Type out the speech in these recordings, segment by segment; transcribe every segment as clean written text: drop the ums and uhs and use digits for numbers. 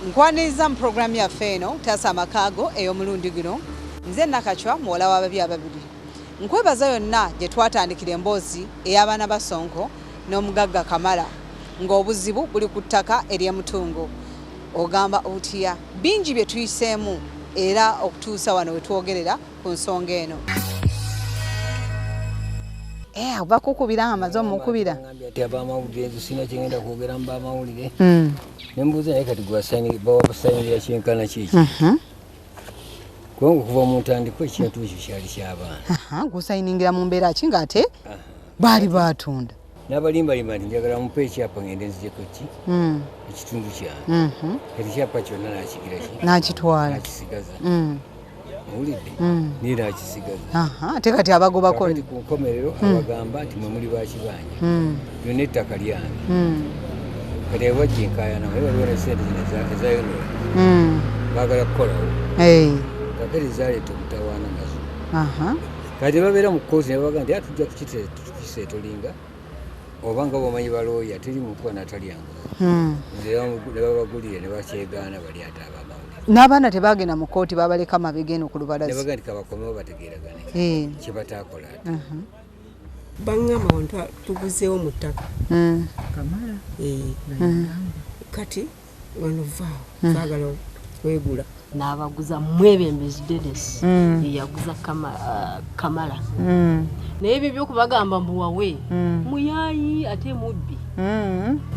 Nkwaniriza mu programu yaffe eno Taasa Amakaago ey'omulundi guno nze Nakachwa muwala w'ababi ababiri. Nkwebaza yonna gye twatandikira emboozi ey'abaana ba Sonko n'omugagga Kamala ng'obuzibu buli ku ttaka ery'Emutungo. Ogamba otya bingi bye tuyiseemu era okutuusa wano we twogerera ku nsonga eno. Oba kukubira amaze omukubira ati abamawulire sina kyengenda kwogera mu bamawulire nembuuza naye kati bawabasayingira kyenkana kiki kubanga okuva mu ntandikwa ekintu ekyo kyali ky'abaana gusayiningira mu mbeera ki ng'ate baali baatunda n'abalimbalimba nti njagala mupe ekyapa ngende nzijeko ki ekitundu kyange kati ekyapa kyonna n'akigira ki n'akitwala nakisigaza Ulide ni nakisigaza ate kati abagobako kati ku nkomerero abagamba nti mwe muli bakibanja byonna ettaka lyange kati abajjinkayana naye waliwo ne sente ezayonera baagala kukolawo kakati zaleeta omutawaana nazo kati babeera mu koosi ne babaga nti atujja kukiseetolinga oba nga bwomanyi balooya teri muntu anatalyanguza ne babagulire ne bakyegaana bali ate abamawulire n'abaana tebaagenda mu kooti babaleka mabega eno ku lubalaza nebaga nti kabakomewo bategeeragane kye bataakola ate baŋŋamba wantu tuguzeewo mu ttaka Kamala kati wano vaawo baagala kwegula n'abaguza mwebembezi Dennis yaguza Kamala naye ebyo byokubagamba mbuwawe muyayi ate mubbi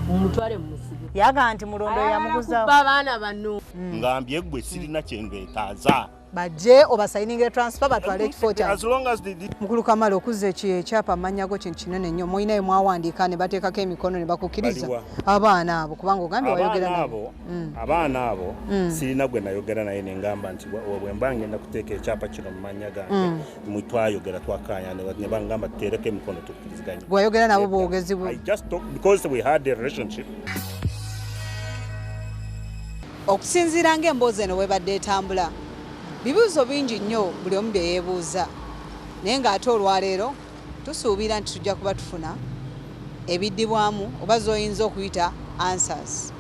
mumutwale musibe yaga nti mulondo yamuguza babaana bano ngambye gwe sirina kyengetaza bajje obasayininga transfer batwale ekifo kya as long as they mukulu Kamala okuze ekyapa amanyago kintu kinene nnyo mulina mwawandiika ne bateekako emikono ne bakukkiriza abaana abo kubanga ogambye wayogera nabo abaana abo sirina gwe nayogera naye nengamba nti bwe mba ngenda kuteeka ekyapa kino mu mannya gange twayogera twakanya ne bangamba tuteereko emikono tukkiriziganya wayogera nabo bwogezi I just talk because we had a relationship. Okusinziira ng'emboozi eno webadde etambula bibuuzo bingi nnyo buli omu bye yeebuuza naye ng'ate olwaleero tusuubira nti tujja kuba tufuna ebiddibwamu oba z'oyinza okuyita answers.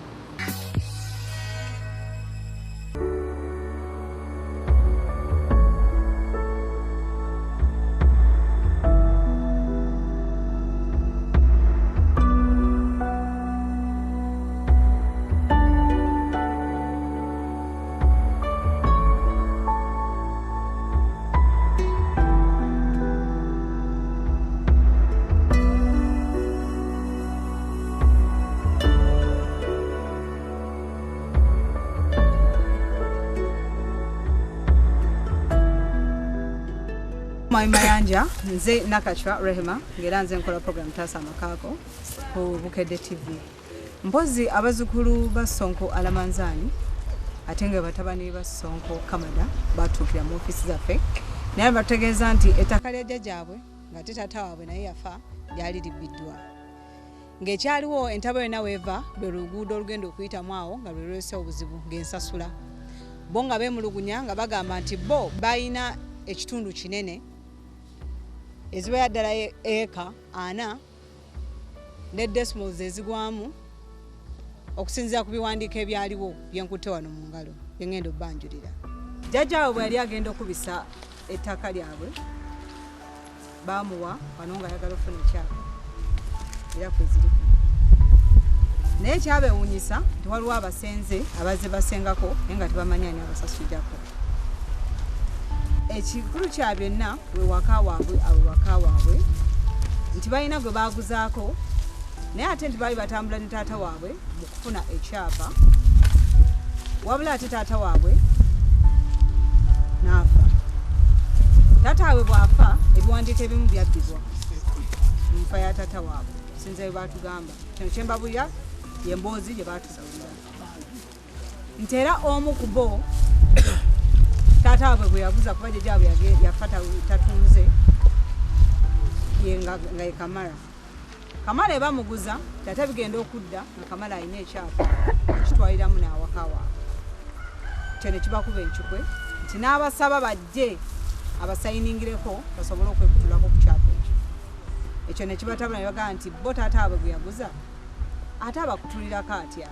Mayanja nze Nakachwa Rehema ngera nze nkola program Taasa Amakaago ku Bukedde TV. Mpozi abazukulu ba Sonko Alamanzani atenge batabani ba Sonko Kamada batukira mu ofisi zaffe naye bategeeza nti ettaka lya jjajjaabwe nga tata waabwe naye yafa lyali libbiddwa ng'ekyaliwo entabo yonna weeva lwe luguudo olugenda okuyitamu awo nga lwe lwese obuzibu ng'ensasula bo nga beemulugunya nga bagamba nti bo balina ekitundu kinene ezibeera ddala eka 4 ne decimals ezigwamu okusinziira ku biwandiiko ebyaliwo byenkutte wano mu ngalo byengenda obbanjulira. Jjajjaawe bwe yali agenda okubisa ettaka lyabwe baamuwa wano nga ayagala okufuna ekyapa era kweziri naye kyabeewuunyisa nti waliwo abasenze abazze basengako naye nga tebamanyi ani abasasuddako. Ekikulu kya byonna we waka waabwe nti balina gwe baaguzaako naye ate nti baali batambula ne taata waabwe mu kufuna ekyapa wabula ate taata waabwe n'afa. Taata waabwe bw'afa ebiwandiiko ebimu byabbibwa mu nfa ya taata waabwe sinza bye baatugamba kino kye mbabulira y'emboozi gye baatusawulira nti era omu ku bo taata waabwe bwe yaguza kuba jjajjaabwe yafa tatunze nga ye Kamala. Kamala ebamuguza taata bigenda okudda nga Kamala alina ekyapa kitwaliramu n'awaka waabwe. Kyo ne kibakuba enkikwe nti n'abasaba bajje abasayiningireko basobole okwekutulako ku kyapa ekyo. Ekyo ne kibatabula ne bagamba nti bo taata waabwe gwe yaguza ate abakutulirako atya.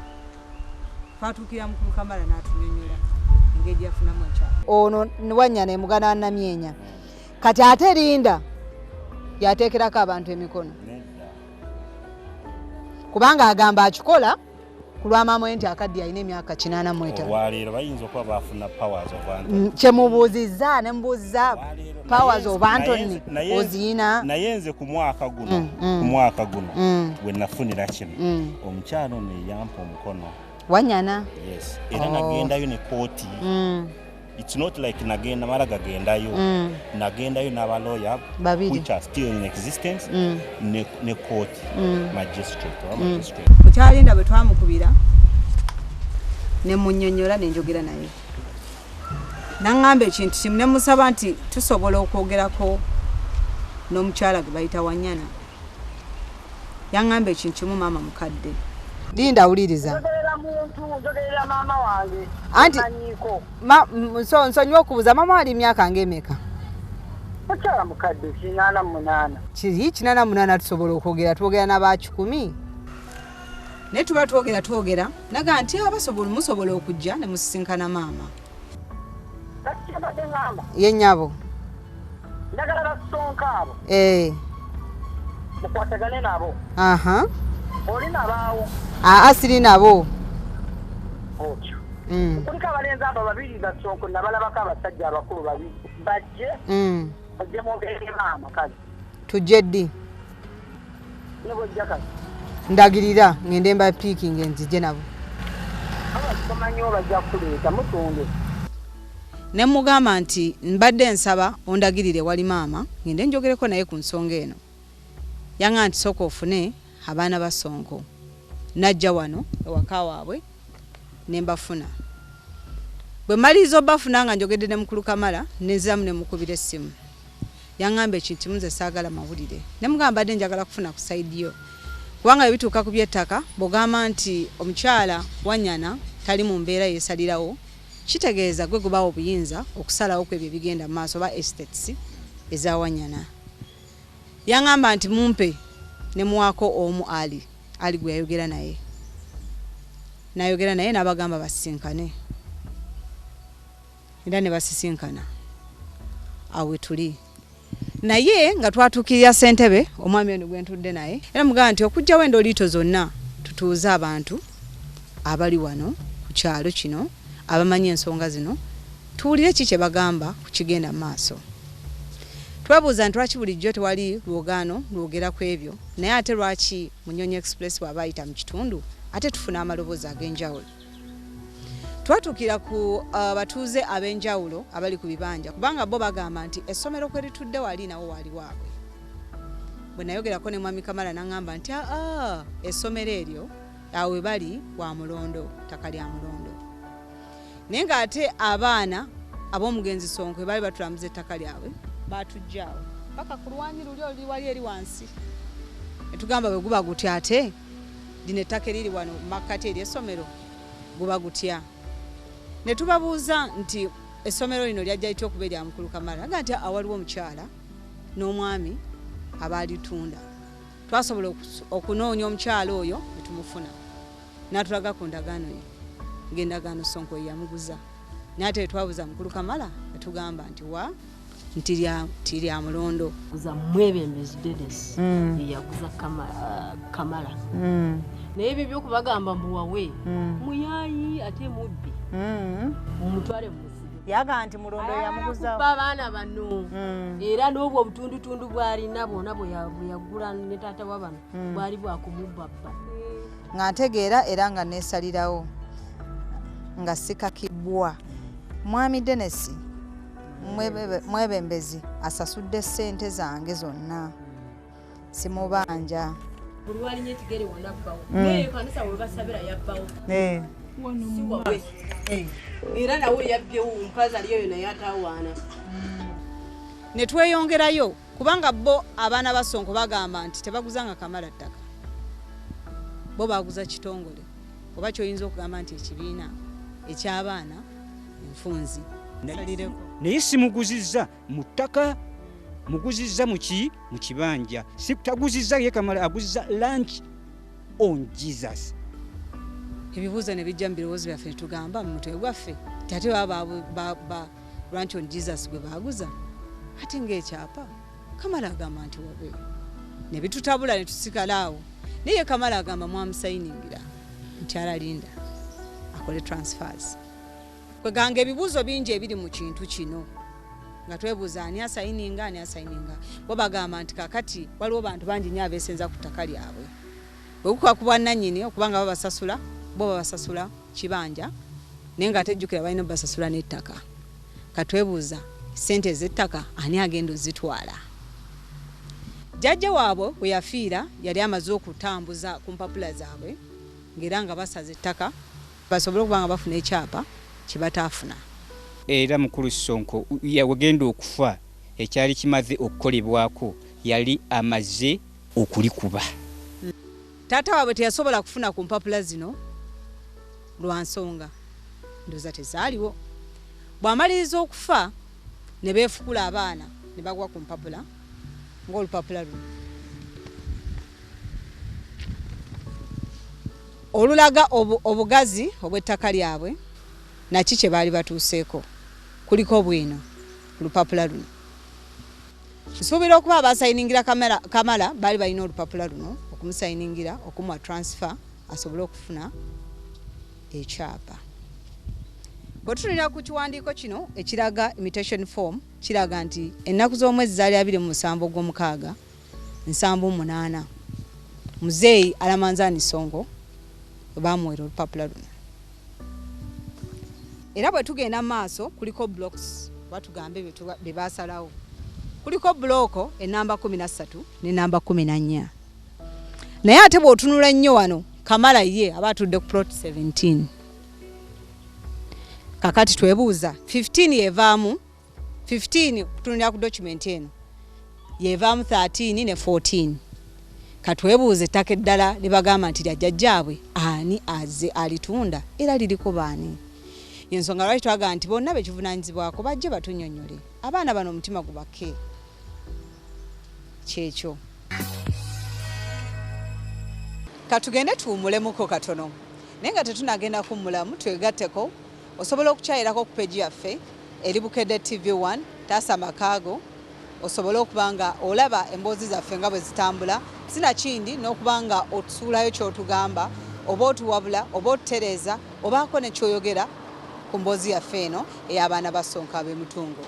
twatuukira mukulu Kamala n'atunyonyola engeri yafunamu ekyalo. Ono Wanyana mugana wa Namyenya kati ate Linda yateekerako abantu emikono kubanga agamba akikola ku lwa maama we nti akaddi alina emyaka 85. Olwaleero bayinza okuba baafuna powers of Anthony. Kyemubuuzizza ne mbuuza powers of Anthony oziyina. Naye nze ku mwaka guno we nafunira kino omukyalo ono yampa omukono. Wanyana. Yes. Era nagendayo ne kooti. It's not like nagenda mara gagendayo. Nagendayo n'abaloya which are still in existence ne court magistrate. Kukyalinda bwe twamukubira ne munnyonnyola ne njogera naye. Naŋŋamba ekintu kimu ne musaba nti tusobola okwogerako n'omukyala gwe bayita Wanyana. Yaŋŋamba ekintu kimu maama mukadde. Linda awuliriza. Njogerera maama wange. Anti nsonyiwa okubuuza maama wali myaka ng'emeka? Mukyala mukadde 88. Kiri 88 tusobola okwogera twogera n'aba 10. Ne tuba twogera naga nti abasobola musobola okujja ne musisinkana maama. Kati kyabadde ngamba. Ye nnyabo. Njagala basonka abo. Mukwatagane nabo. Aha. Oli nabaawo. Asiri nabo. Otyo. Kuliko abalenzi abo babiri basonko nabalabako abasajja abakulu babiri. Bajje. Bajje mwogere maama kazi. Tujje ddi? Nebo jjakazi. Ndagirira ngende mba picking nzije nabo. Abamanyi bajja kuleeta mutunde. Ne mugamba nti mbadde nsaba ondagirire wali maama ngende njogereko naye ku nsonga eno. Yanga nti soko ofune abaana ba Sonko. Najja wano ewaka waabwe ne mbafuna. Bwe malizo bafuna nga njogedde ne mukulu Kamala nezamu ne mukubira essimu. Yaŋŋamba ekintu kimu nze saagala mawulire. Ne mugamba badde njagala kufuna ku side yo. Kubanga ebituuka ku by'ettaka bw'ogamba nti omukyala Wanyana tali mu mbeera yeesalirawo kitegeeza gwe gubawo obuyinza okusalawo ku ebyo ebigenda mu maaso oba estates eza Wanyana. Yaŋŋamba nti mumpe ne muwako omu ali gwe yayogera naye. Nayogera naye n'abagamba basisinkane. Era ne basisinkana. Awe tuli. Naye nga twatuukirira ssentebe omwami ono gwe ntudde naye. Era mugamba nti okujja wendo liito zonna tutuuze abantu abali wano ku kyalo kino abamanyi ensonga zino tuwulire ki kye bagamba ku kigenda mu maaso. Twabuuza nti lwaki bulijjo tewali lwogaano lwogera ku ebyo naye ate lwaki Munyonyi Express bw'aba ayita mu kitundu ate tufuna amaloboozi ag'enjawulo. Twatuukira ku batuuze ab'enjawulo abali ku bibanja kubanga bo bagamba nti essomero kwe litudde wali nawo wali waabwe. Bwe nayogerako ne mwami Kamala n'aŋŋamba nti essomero eryo awe bali wa Mulondo, ttaka lya Mulondo. Naye ng'ate abaana ab'omugenzi Sonko bali batulambuza ettaka lyabwe batujjaawo paka ku lwanyi luli oli wali eri wansi. Etugamba bwe guba gutya ate lino ettaka eriri wano mu makkati eri essomero guba gutya. Ne tubabuuza nti essomero lino lyajja litya okuba erya mukulu Kamala aga nti awaliwo omukyala n'omwami abalitunda. Twasobola okunoonya omukyala oyo ne tumufuna n'atulaga ku ndagaano ye ng'endagaano Sonko ye yamuguza. Naye ate twabuuza mukulu Kamala netugamba nti nti lya Mulondo. Guza Mwebembezi Dennis yaguza Kamala. Naye ebyo by'okubagamba mbuwawe muyayi ate mubbi mumutwale musibe. Yaga nti Mulondo yamuguza abaana bano era n'obwo obutundutundu bw'alina bwonna bwe yagula ne taata wa bano bwali bwakumubba. Nga ntegeera era nga neesalirawo nga sikakibwa. Mwami Dennis Mwebembezi asasudde ssente zange zonna simubanja. Buli walinye tigere wonna bbawo. Naye kanisa we basabira yabbawo. Era nawe yabyewo omukazi aliyo naye atawaana. Ne tweyongerayo kubanga bo abaana ba Sonko bagamba nti tebaguzanga Kamala ttaka. Bo baguza kitongole. Oba kyoyinza okugamba nti ekibiina eky'abaana enfunzi. Naye simuguzizza mu ttaka, muguzizza mu kibanja. Si taguzizza ye Kamala aguzizza lunch on Jesus. ebibuuzo ne bijja mu birowoozo byaffe ne tugamba mu mutwe gwaffe ti ate baba Ranch on Jesus gwe baaguza ate ng'ekyapa Kamala agamba nti wabe ne bitutabula ne tusigala awo naye Kamala agamba mwamusayiningira nti alalinda akole transfers kweganga ebibuuzo bingi ebiri mu kintu kino nga twebuuza ani asayininga bo bagamba nti kakati waliwo bantu bangi nnyo abeesenza ku ttaka lyabwe bwe kukuba ku bwannannyini okubanga babasasula bo babasasula kibanja naye nga tejjukira balina babasasula n'ettaka katwebuuza ssente ez'ettaka ani agenda ozitwala jjajja waabwe we yafiira yali amaze okutambuza ku mpapula zaabwe ng'era nga basaza ettaka basobole okuba nga bafuna ekyapa kibataafuna era mukulu Sonko yawagenda okufa ekyali kimaze okukolebwako yali amaze okulikuba taata waabwe teyasobola kufuna ku mpapula zino lwa nsonga ndoza tezaaliwo bw'amaliriza okufa ne beefukula abaana ne bagwa ku mpapula ng'olupapula luno olulaga obugazi obw'ettaka lyabwe naki kye baali batuuseeko kuliko bwino olupapula luno nsuubira okuba abasayiningira Kamala baali balina olupapula luno okumusayiningira okumuwa transfer asobole okufuna ekyapa bwe tutunira ku kiwandiiko kino ekiraga invitation form kiraga nti ennaku z'omwezi zaali 27/6 7/8 muzeeyi Alamanzaani Sonko baamuwera olupapula luno era bwe tugenda maaso kuliko blocks batugambe bye baasalawo kuliko buloko enamba 13 n'enamba 14 naye ate bw'otunula nnyo wano Kamala ye aba atudde ku plot 17 kakati twebuuza 15 yevaamu 15 kutunira ku document eno yevaamu 13 ne 14 katwebuuze ettaka eddala libagamba nti lyajjajjaabwe ani aze alitunda era liriko baani yensonga lwaki twagaa nti bonna bekivunaanyizibwako bajje batunyonyole abaana bano omutima gubake kyekyo katugende tuwumulemuko katono naye nga tetunagenda kummulamu twegatteko osobola okukyayirako ku peegi yaffe eri Bukedde TV1 taasa makaago osobole okuba nga olaba emboozi zaffe nga bwe zitambula sinakindi n'okubanga otusuulayo ky'otugamba oba otuwabula oba otutereeza obaako ne kyoyogera ku mboozi yaffe eno ey'abaana ba Sonko ab'e Mutungo.